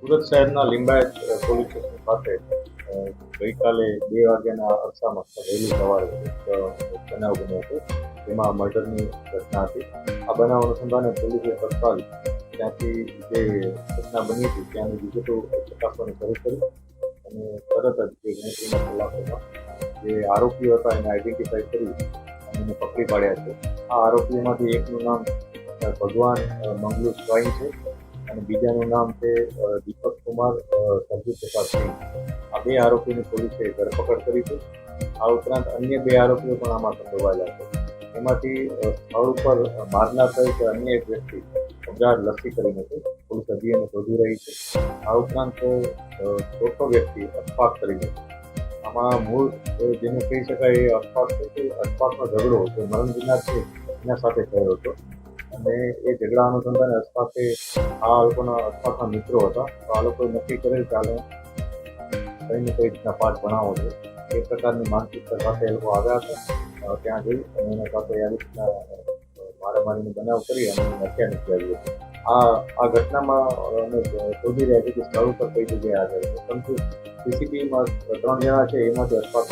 સુરત શહેરના Limbayat police station પાસે ગઈકાલે 2 વાગ્યાના અરસામાં વહેલી સવારે એક બનાવ બન્યો હતો, જેમાં મર્ડરની ઘટના હતી. આ બનાવ અનુસંધાને પોલીસે તત્કાલ ત્યાંથી જે ઘટના બની હતી ત્યાંની વિગતો ચકાસવાની શરૂ કરી અને તરત જ જે ગણતરીના કલાકોમાં જે આરોપીઓ હતા એને આઈડેન્ટિફાઈ કરી અને એને પકડી પાડ્યા છે. આ આરોપીઓમાંથી એકનું નામ ભગવાન મંગલુ સ્વાઈન છે અને બીજાનું નામ છે દીપક કુમાર સરજુ પ્રસાદ સિંહ. આ 2 આરોપીની પોલીસે ધરપકડ કરી છે. આ ઉપરાંત અન્ય 2 આરોપીઓ પણ આમાં સંડોવાયેલા છે. એમાંથી સ્થળ ઉપર મારનાર સહિત અન્ય એક વ્યક્તિ અબ્રાર લસ્સી કરીને છે. પોલીસ હજી એને શોધી રહી છે. આ ઉપરાંત ચોથો વ્યક્તિ અશફાક કરીને છે. આમાં મૂળ જેને કહી શકાય એ અશફાક છે કે અશફાકનો ઝઘડો જે મરણ દિનાર છે એના સાથે થયો હતો અને એ ઝઘડા અનુસંધાને અશફાકે આ લોકોના અશફાકના મિત્રો હતા, તો આ લોકોએ નક્કી કરેલ કે આને કઈ ને કઈ રીતના પાઠ ભણાવવો છે. એ પ્રકારની માનસિકતા સાથે એ લોકો આવ્યા હતા. ત્યાં જઈ અને એના સાથે આ રીતના મારામારીનો બનાવ કરી અને હત્યા નીકળી હતી. આ ઘટનામાં અમે શોધી રહ્યા છીએ કે સ્થળ ઉપર કઈ જગ્યાએ આગળ છે, પરંતુ સીસીટીવીમાં 3 જણા છે એમાંથી અશફાક